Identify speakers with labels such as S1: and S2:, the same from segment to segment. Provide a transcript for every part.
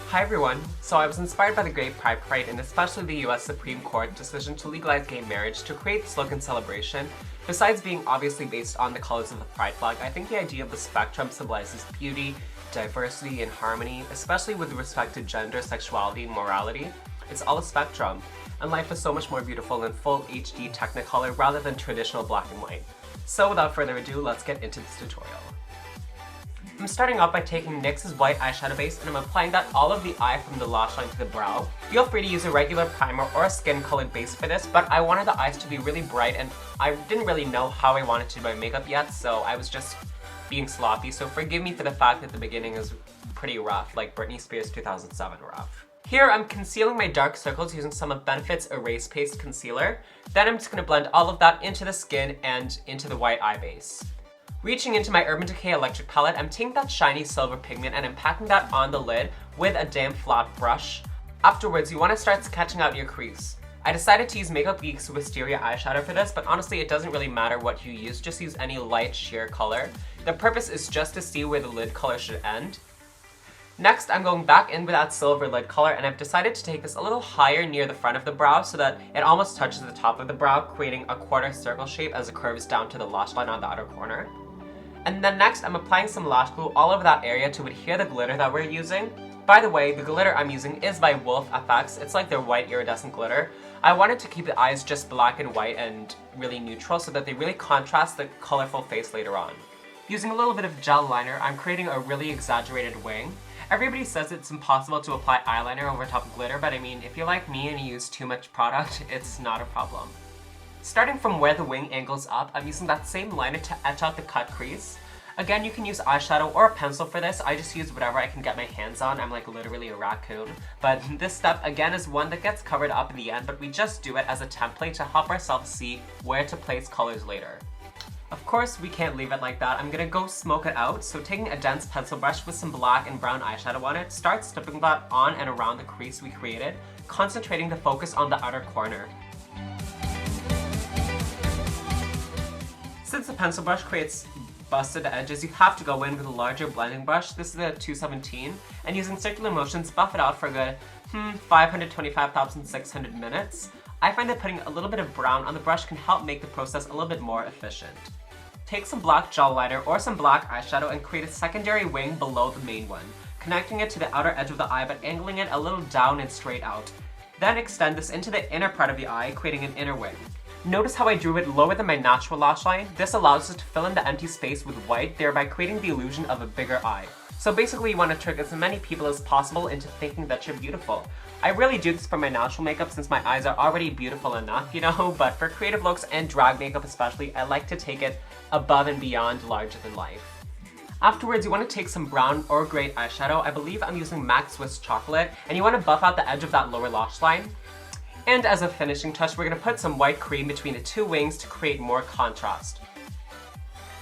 S1: Hi everyone! So I was inspired by the Gay Pride Parade and especially the US Supreme Court decision to legalize gay marriage to create this look and celebration. Besides being obviously based on the colors of the pride flag, I think the idea of the spectrum symbolizes beauty, diversity, and harmony, especially with respect to gender, sexuality, and morality. It's all a spectrum, and life is so much more beautiful in full HD Technicolor rather than traditional black and white. So without further ado, let's get into this tutorial. I'm starting off by taking NYX's white eyeshadow base and I'm applying that all of the eye from the lash line to the brow. Feel free to use a regular primer or a skin colored base for this, but I wanted the eyes to be really bright and I didn't really know how I wanted to do my makeup yet, so I was just being sloppy, so forgive me for the fact that the beginning is pretty rough, like Britney Spears 2007 rough. Here I'm concealing my dark circles using some of Benefit's Erase Paste Concealer. Then I'm just going to blend all of that into the skin and into the white eye base. Reaching into my Urban Decay Electric palette, I'm taking that shiny silver pigment and I'm packing that on the lid with a damp flat brush. Afterwards, you want to start sketching out your crease. I decided to use Makeup Geek's Wisteria eyeshadow for this, but honestly it doesn't really matter what you use, just use any light sheer color. The purpose is just to see where the lid color should end. Next, I'm going back in with that silver lid color and I've decided to take this a little higher near the front of the brow so that it almost touches the top of the brow, creating a quarter circle shape as it curves down to the lash line on the outer corner. And then next, I'm applying some lash glue all over that area to adhere the glitter that we're using. By the way, the glitter I'm using is by Wolfe FX. It's like their white iridescent glitter. I wanted to keep the eyes just black and white and really neutral so that they really contrast the colorful face later on. Using a little bit of gel liner, I'm creating a really exaggerated wing. Everybody says it's impossible to apply eyeliner over top of glitter, but I mean, if you're like me and you use too much product, it's not a problem. Starting from where the wing angles up, I'm using that same liner to etch out the cut crease. Again, you can use eyeshadow or a pencil for this. I just use whatever I can get my hands on. I'm like literally a raccoon. But this step again is one that gets covered up in the end, but we just do it as a template to help ourselves see where to place colors later. Of course, we can't leave it like that. I'm gonna go smoke it out. So taking a dense pencil brush with some black and brown eyeshadow on it, start stepping that on and around the crease we created, concentrating the focus on the outer corner. Since the pencil brush creates busted edges, you have to go in with a larger blending brush. This is a 217, and using circular motions, buff it out for a good 525,600 minutes. I find that putting a little bit of brown on the brush can help make the process a little bit more efficient. Take some black gel liner or some black eyeshadow and create a secondary wing below the main one, connecting it to the outer edge of the eye but angling it a little down and straight out. Then extend this into the inner part of the eye, creating an inner wing. Notice how I drew it lower than my natural lash line? This allows us to fill in the empty space with white, thereby creating the illusion of a bigger eye. So basically you want to trick as many people as possible into thinking that you're beautiful. I really do this for my natural makeup since my eyes are already beautiful enough, you know, but for creative looks and drag makeup especially, I like to take it above and beyond larger than life. Afterwards, you want to take some brown or gray eyeshadow. I believe I'm using MAC Swiss Chocolate, and you want to buff out the edge of that lower lash line. And as a finishing touch, we're going to put some white cream between the two wings to create more contrast.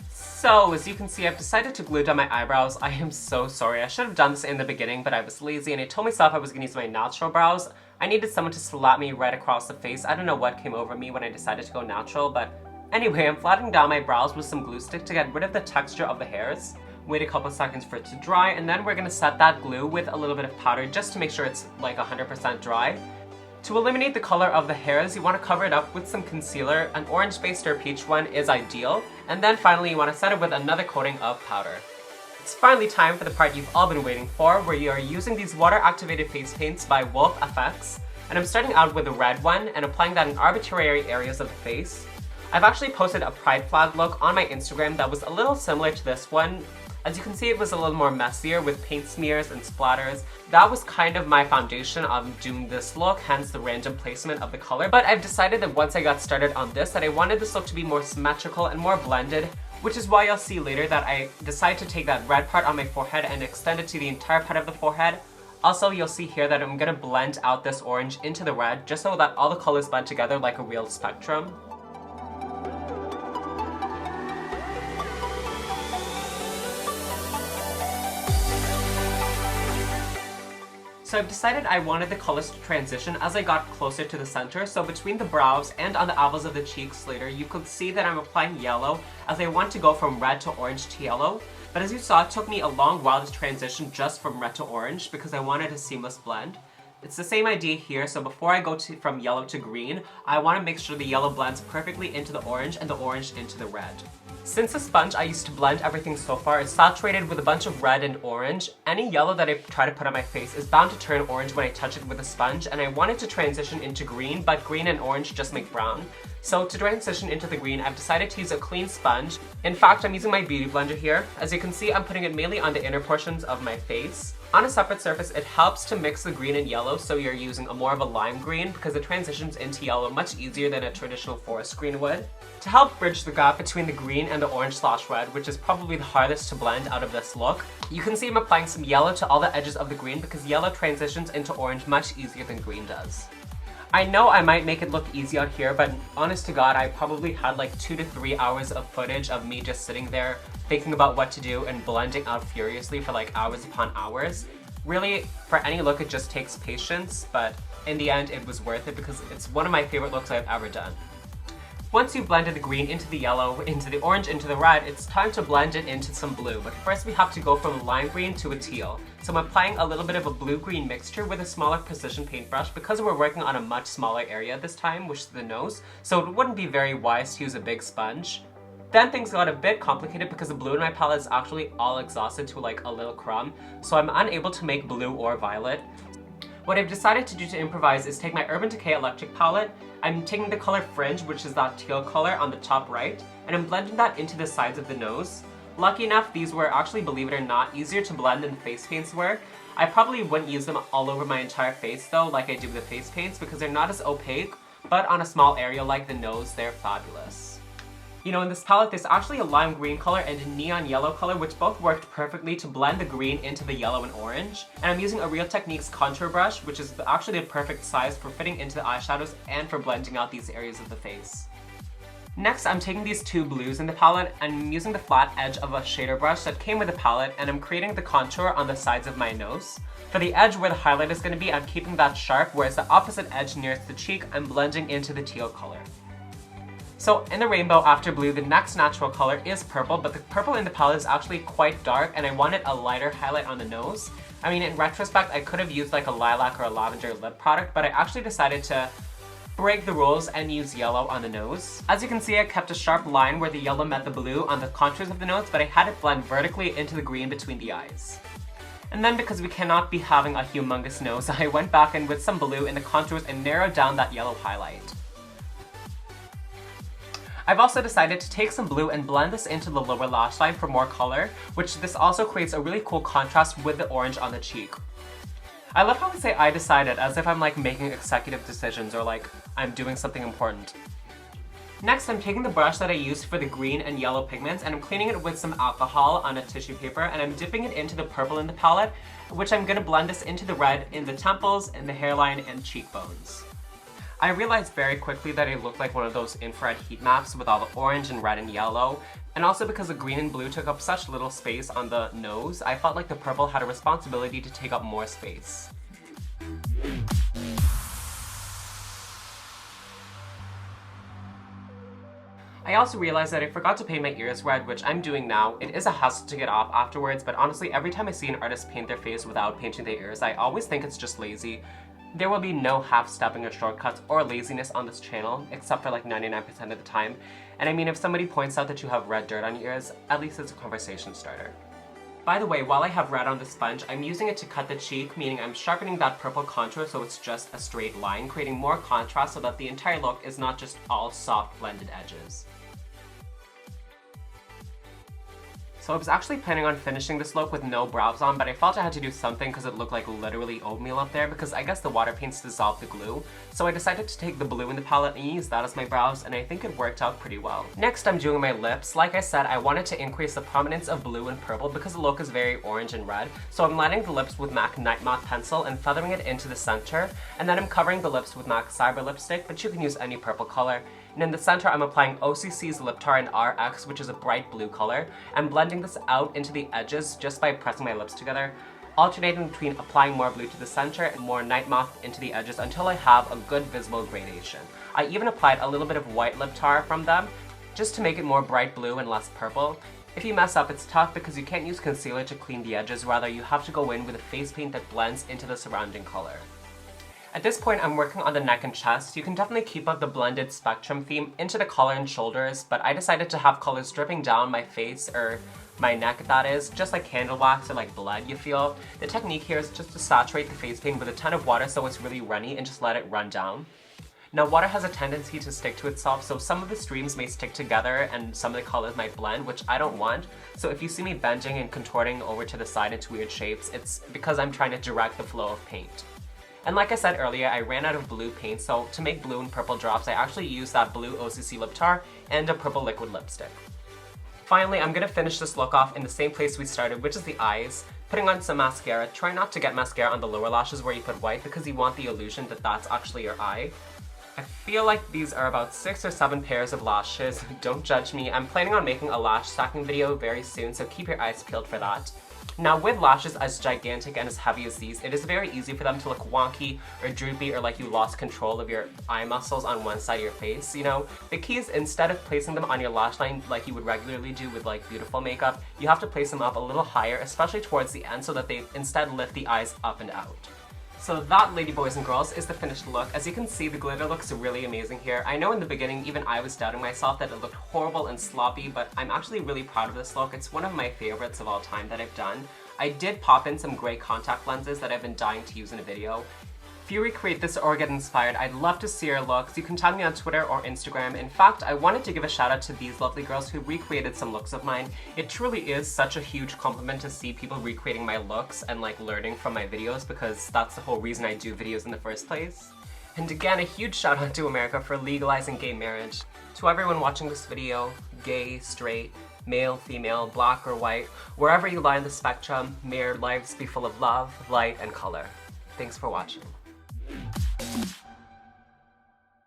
S1: So, as you can see, I've decided to glue down my eyebrows. I am so sorry. I should have done this in the beginning, but I was lazy and I told myself I was going to use my natural brows. I needed someone to slap me right across the face. I don't know what came over me when I decided to go natural, but anyway, I'm flattening down my brows with some glue stick to get rid of the texture of the hairs. Wait a couple seconds for it to dry, and then we're going to set that glue with a little bit of powder just to make sure it's like 100% dry. To eliminate the color of the hairs, you want to cover it up with some concealer. An orange-based or peach one is ideal. And then finally, you want to set it with another coating of powder. It's finally time for the part you've all been waiting for, where you are using these water-activated face paints by Wolfe FX. And I'm starting out with a red one and applying that in arbitrary areas of the face. I've actually posted a pride flag look on my Instagram that was a little similar to this one. As you can see, it was a little more messier with paint smears and splatters. That was kind of my foundation of doing this look, hence the random placement of the color. But I've decided that once I got started on this, that I wanted this look to be more symmetrical and more blended, which is why you'll see later that I decided to take that red part on my forehead and extend it to the entire part of the forehead. Also, you'll see here that I'm gonna blend out this orange into the red, just so that all the colors blend together like a real spectrum. So I've decided I wanted the colors to transition as I got closer to the center, so between the brows and on the apples of the cheeks later, you could see that I'm applying yellow as I want to go from red to orange to yellow. But as you saw, it took me a long while to transition just from red to orange because I wanted a seamless blend. It's the same idea here, so before I go from yellow to green, I want to make sure the yellow blends perfectly into the orange and the orange into the red. Since the sponge I used to blend everything so far is saturated with a bunch of red and orange, any yellow that I try to put on my face is bound to turn orange when I touch it with a sponge, and I wanted to transition into green, but green and orange just make brown. So to transition into the green, I've decided to use a clean sponge. In fact, I'm using my beauty blender here. As you can see, I'm putting it mainly on the inner portions of my face. On a separate surface, it helps to mix the green and yellow, so you're using more of a lime green because it transitions into yellow much easier than a traditional forest green would. To help bridge the gap between the green and the orange/red, which is probably the hardest to blend out of this look, you can see I'm applying some yellow to all the edges of the green because yellow transitions into orange much easier than green does. I know I might make it look easy on here, but honest to God, I probably had like 2 to 3 hours of footage of me just sitting there thinking about what to do and blending out furiously for like hours upon hours. Really, for any look, it just takes patience, but in the end, it was worth it because it's one of my favorite looks I've ever done. Once you've blended the green into the yellow, into the orange, into the red, it's time to blend it into some blue. But first we have to go from lime green to a teal. So I'm applying a little bit of a blue-green mixture with a smaller precision paintbrush because we're working on a much smaller area this time, which is the nose, so it wouldn't be very wise to use a big sponge. Then things got a bit complicated because the blue in my palette is actually all exhausted to like a little crumb, so I'm unable to make blue or violet. What I've decided to do to improvise is take my Urban Decay electric palette. I'm taking the color Fringe, which is that teal color on the top right, and I'm blending that into the sides of the nose. Lucky enough, these were actually, believe it or not, easier to blend than face paints were. I probably wouldn't use them all over my entire face though, like I do with the face paints, because they're not as opaque, but on a small area like the nose, they're fabulous. You know, in this palette, there's actually a lime green color and a neon yellow color, which both worked perfectly to blend the green into the yellow and orange. And I'm using a Real Techniques contour brush, which is actually the perfect size for fitting into the eyeshadows and for blending out these areas of the face. Next, I'm taking these two blues in the palette and I'm using the flat edge of a shader brush that came with the palette, and I'm creating the contour on the sides of my nose. For the edge where the highlight is going to be, I'm keeping that sharp, whereas the opposite edge nearest the cheek, I'm blending into the teal color. So in the rainbow after blue, the next natural color is purple, but the purple in the palette is actually quite dark and I wanted a lighter highlight on the nose. I mean, in retrospect, I could have used like a lilac or a lavender lip product, but I actually decided to break the rules and use yellow on the nose. As you can see, I kept a sharp line where the yellow met the blue on the contours of the nose, but I had it blend vertically into the green between the eyes. And then because we cannot be having a humongous nose, I went back in with some blue in the contours and narrowed down that yellow highlight. I've also decided to take some blue and blend this into the lower lash line for more color, which this also creates a really cool contrast with the orange on the cheek. I love how I say I decided as if I'm like making executive decisions or like I'm doing something important. Next, I'm taking the brush that I used for the green and yellow pigments and I'm cleaning it with some alcohol on a tissue paper, and I'm dipping it into the purple in the palette, which I'm going to blend this into the red in the temples, in the hairline, and cheekbones. I realized very quickly that it looked like one of those infrared heat maps with all the orange and red and yellow, and also because the green and blue took up such little space on the nose, I felt like the purple had a responsibility to take up more space. I also realized that I forgot to paint my ears red, which I'm doing now. It is a hassle to get off afterwards, but honestly, every time I see an artist paint their face without painting their ears, I always think it's just lazy. There will be no half-stepping or shortcuts or laziness on this channel, except for like 99% of the time. And I mean, if somebody points out that you have red dirt on your ears, at least it's a conversation starter. By the way, while I have red on the sponge, I'm using it to cut the cheek, meaning I'm sharpening that purple contour so it's just a straight line, creating more contrast so that the entire look is not just all soft blended edges. So I was actually planning on finishing this look with no brows on, but I felt I had to do something because it looked like literally oatmeal up there because I guess the water paints dissolved the glue. So I decided to take the blue in the palette and use that as my brows, and I think it worked out pretty well. Next, I'm doing my lips. Like I said, I wanted to increase the prominence of blue and purple because the look is very orange and red. So I'm lining the lips with MAC Nightmoth pencil and feathering it into the center, and then I'm covering the lips with MAC Cyber lipstick, but you can use any purple color. And in the center, I'm applying OCC's Liptar in RX, which is a bright blue color. I'm blending this out into the edges just by pressing my lips together, alternating between applying more blue to the center and more Nightmoth into the edges until I have a good visible gradation. I even applied a little bit of white Liptar from them, just to make it more bright blue and less purple. If you mess up, it's tough because you can't use concealer to clean the edges, rather you have to go in with a face paint that blends into the surrounding color. At this point, I'm working on the neck and chest. You can definitely keep up the blended spectrum theme into the collar and shoulders, but I decided to have colors dripping down my face, or my neck that is, just like candle wax or like blood you feel. The technique here is just to saturate the face paint with a ton of water so it's really runny and just let it run down. Now water has a tendency to stick to itself, so some of the streams may stick together and some of the colors might blend, which I don't want. So if you see me bending and contorting over to the side into weird shapes, it's because I'm trying to direct the flow of paint. And like I said earlier, I ran out of blue paint, so to make blue and purple drops, I actually used that blue OCC Liptar and a purple liquid lipstick. Finally, I'm gonna finish this look off in the same place we started, which is the eyes. Putting on some mascara. Try not to get mascara on the lower lashes where you put white because you want the illusion that that's actually your eye. I feel like these are about 6 or 7 pairs of lashes. Don't judge me. I'm planning on making a lash stacking video very soon, so keep your eyes peeled for that. Now with lashes as gigantic and as heavy as these, it is very easy for them to look wonky or droopy or like you lost control of your eye muscles on one side of your face, you know? The key is instead of placing them on your lash line like you would regularly do with like beautiful makeup, you have to place them up a little higher, especially towards the end, so that they instead lift the eyes up and out. So that, lady boys and girls, is the finished look. As you can see, the glitter looks really amazing here. I know in the beginning, even I was doubting myself that it looked horrible and sloppy, but I'm actually really proud of this look. It's one of my favorites of all time that I've done. I did pop in some gray contact lenses that I've been dying to use in a video. If you recreate this or get inspired, I'd love to see your looks. You can tag me on Twitter or Instagram. In fact, I wanted to give a shout out to these lovely girls who recreated some looks of mine. It truly is such a huge compliment to see people recreating my looks and like learning from my videos, because that's the whole reason I do videos in the first place. And again, a huge shout out to America for legalizing gay marriage. To everyone watching this video, gay, straight, male, female, black or white, wherever you lie in the spectrum, may your lives be full of love, light, and color. Thanks for watching.